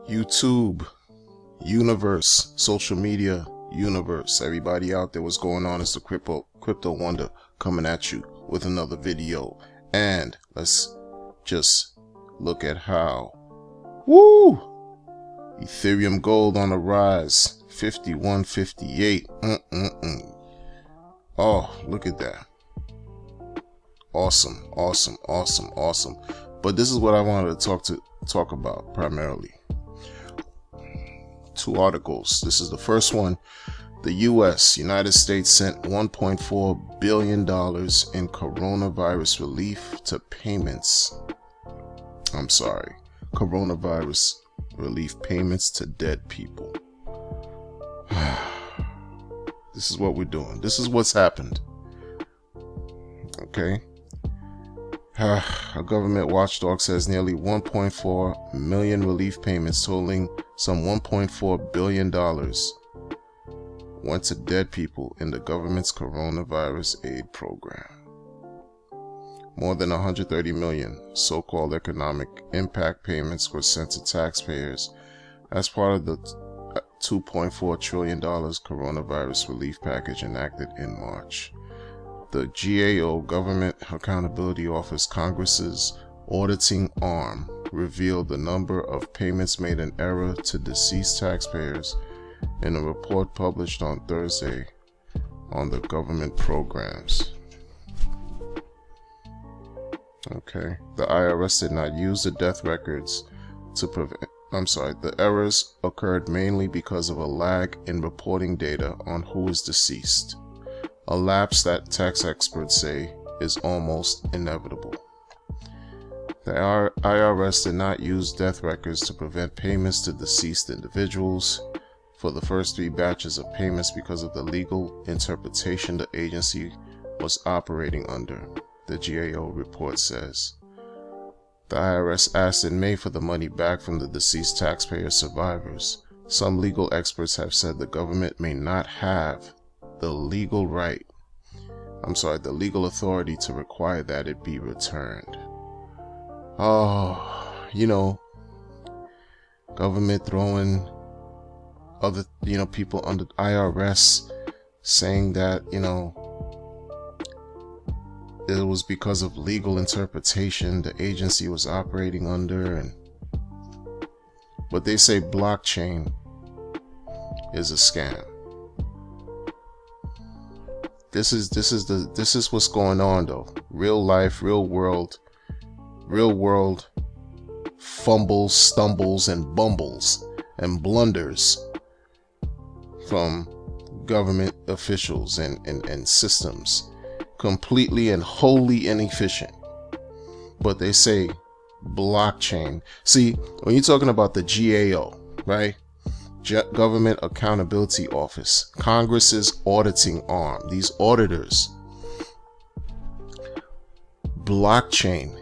YouTube universe, social media universe, everybody out there, what's going on? It's the crypto wonder coming at you with another video. And let's just look at how Ethereum gold on the rise, 51.58. Oh, look at that. Awesome. But this is what I wanted to talk about primarily. Two articles. This is the first one. The United States sent $1.4 billion in coronavirus relief to coronavirus relief payments to dead people. This is what we're doing. This is what's happened. Okay. A government watchdog says nearly 1.4 million relief payments totaling some $1.4 billion went to dead people in the government's coronavirus aid program. More than 130 million so-called economic impact payments were sent to taxpayers as part of the $2.4 trillion coronavirus relief package enacted in March. The GAO, Government Accountability Office, Congress's auditing arm, revealed the number of payments made in error to deceased taxpayers in a report published on Thursday on the government programs. Okay, the IRS did not use the death records to prevent. The errors occurred mainly because of a lag in reporting data on who is deceased. A lapse that tax experts say is almost inevitable. The IRS did not use death records to prevent payments to deceased individuals for the first three batches of payments because of the legal interpretation the agency was operating under, the GAO report says. The IRS asked in May for the money back from the deceased taxpayer survivors. Some legal experts have said the government may not have the legal authority to require that it be returned. Government throwing other, people under IRS, saying that, it was because of legal interpretation the agency was operating under, but they say blockchain is a scam. This is what's going on though. Real life, real world fumbles, stumbles, and bumbles and blunders from government officials and systems. Completely and wholly inefficient. But they say blockchain. See, when you're talking about the GAO, right? Government Accountability Office, Congress's auditing arm, these auditors, blockchain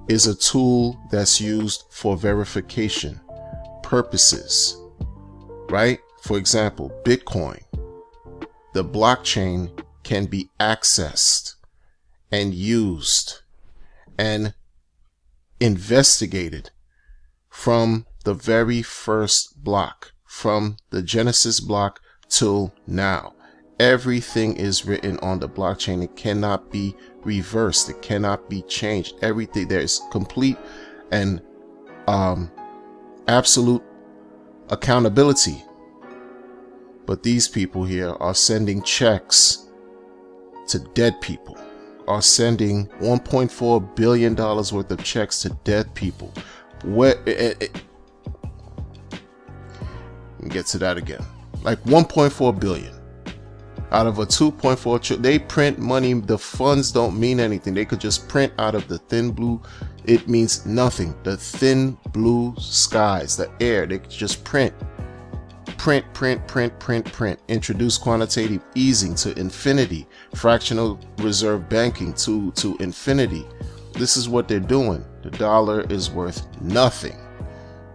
is a tool that's used for verification purposes, right? For example, Bitcoin, the blockchain can be accessed and used and investigated from the very first block, from the Genesis block till now. Everything is written on the blockchain. It cannot be reversed. It cannot be changed. Everything there is complete and absolute accountability. But these people here are sending checks to dead people, are sending $1.4 billion worth of checks to dead people. Get to that again. Like 1.4 billion out of a 2.4 trillion. They print money. The funds don't mean anything. They could just print out of the thin blue. It means nothing. The thin blue skies, the air, they could just print. Introduce quantitative easing to infinity. Fractional reserve banking to infinity. This is what they're doing. The dollar is worth nothing.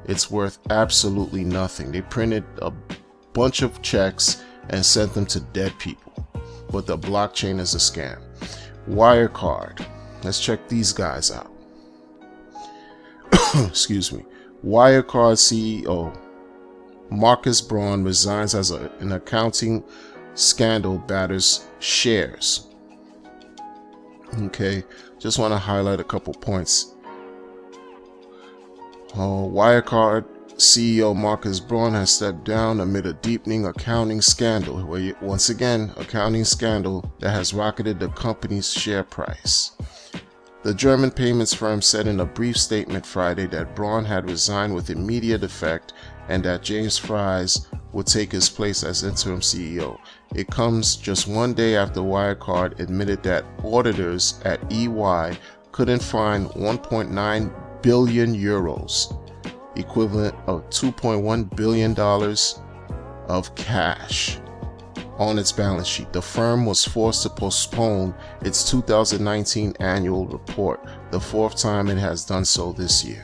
It's worth absolutely nothing. They printed a bunch of checks and sent them to dead people. But the blockchain is a scam. Wirecard. Let's check these guys out. Excuse me. Wirecard CEO Marcus Braun resigns as an accounting scandal batters shares. Okay, just want to highlight a couple points. Wirecard CEO Marcus Braun has stepped down amid a deepening accounting scandal, once again, accounting scandal that has rocketed the company's share price. The German payments firm said in a brief statement Friday that Braun had resigned with immediate effect and that James Fries would take his place as interim CEO. It comes just one day after Wirecard admitted that auditors at EY couldn't find 1.9 billion euros, equivalent of $2.1 billion of cash, on its balance sheet. The firm was forced to postpone its 2019 annual report, the fourth time it has done so this year.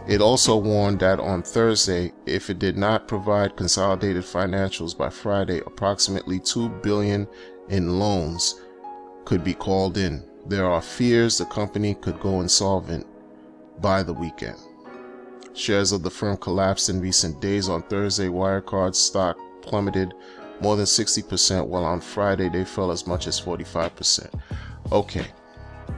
It also warned that on Thursday, if it did not provide consolidated financials by Friday, approximately $2 billion in loans could be called in. There are fears the company could go insolvent by the weekend. Shares of the firm collapsed in recent days. On Thursday, Wirecard's stock plummeted more than 60%, while on Friday they fell as much as 45%.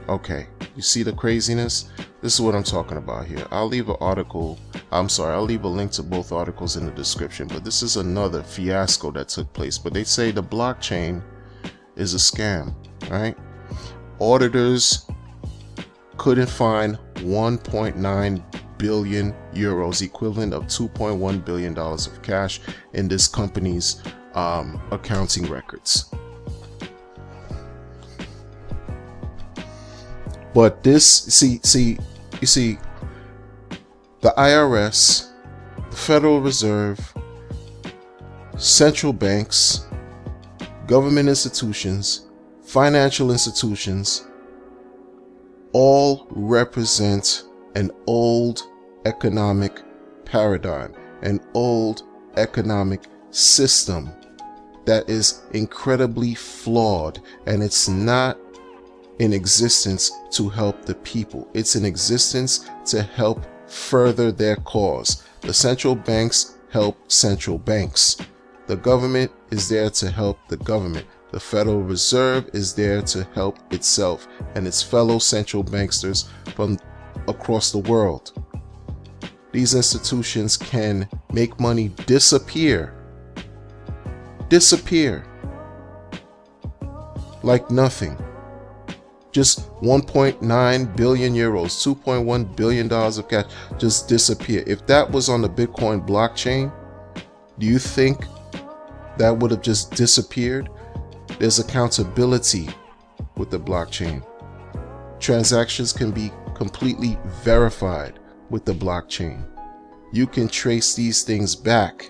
Okay, you see the craziness? This is what I'm talking about here. I'll leave a link to both articles in the description, but this is another fiasco that took place. But they say the blockchain is a scam, right? Auditors couldn't find 1.9 billion euros, equivalent of $2.1 billion of cash in this company's accounting records. But this, you see, the IRS, the Federal Reserve, central banks, government institutions, financial institutions, all represent an old economic paradigm, an old economic system that is incredibly flawed, and it's not in existence to help the people. It's in existence to help further their cause. The central banks help central banks. The government is there to help the government. The Federal Reserve is there to help itself and its fellow central banksters from across the world. These institutions can make money disappear like nothing. Just 1.9 billion euros, $2.1 billion of cash just disappear. If that was on the Bitcoin blockchain, do you think that would have just disappeared? There's accountability with the blockchain. Transactions can be completely verified with the blockchain. You can trace these things back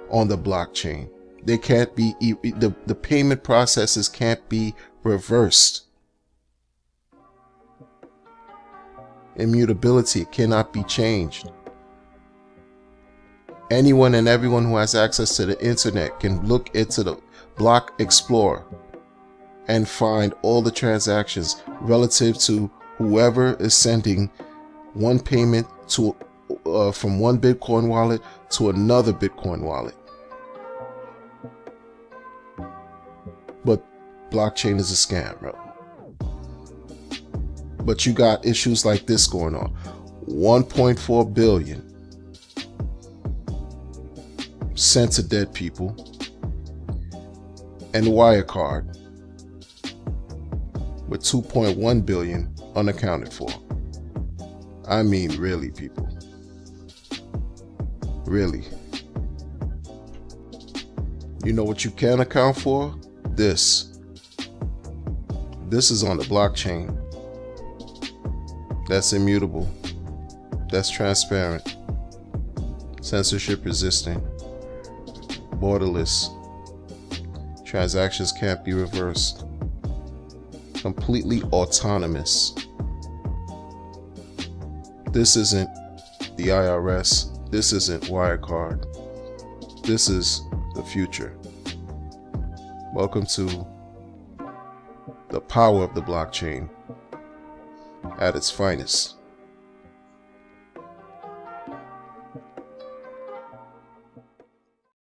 on the blockchain. They can't be, the payment processes can't be reversed. Immutability cannot be changed. Anyone and everyone who has access to the internet can look into the Block Explorer and find all the transactions relative to whoever is sending one payment to from one Bitcoin wallet to another Bitcoin wallet. But blockchain is a scam, bro. But you got issues like this going on. 1.4 billion sent to dead people, and Wirecard with 2.1 billion unaccounted for. I mean, really, people. Really. You know what you can account for? This. This is on the blockchain. That's immutable. That's transparent. Censorship resistant. Borderless. Transactions can't be reversed. Completely autonomous. This isn't the IRS. This isn't Wirecard. This is the future. Welcome to the power of the blockchain at its finest.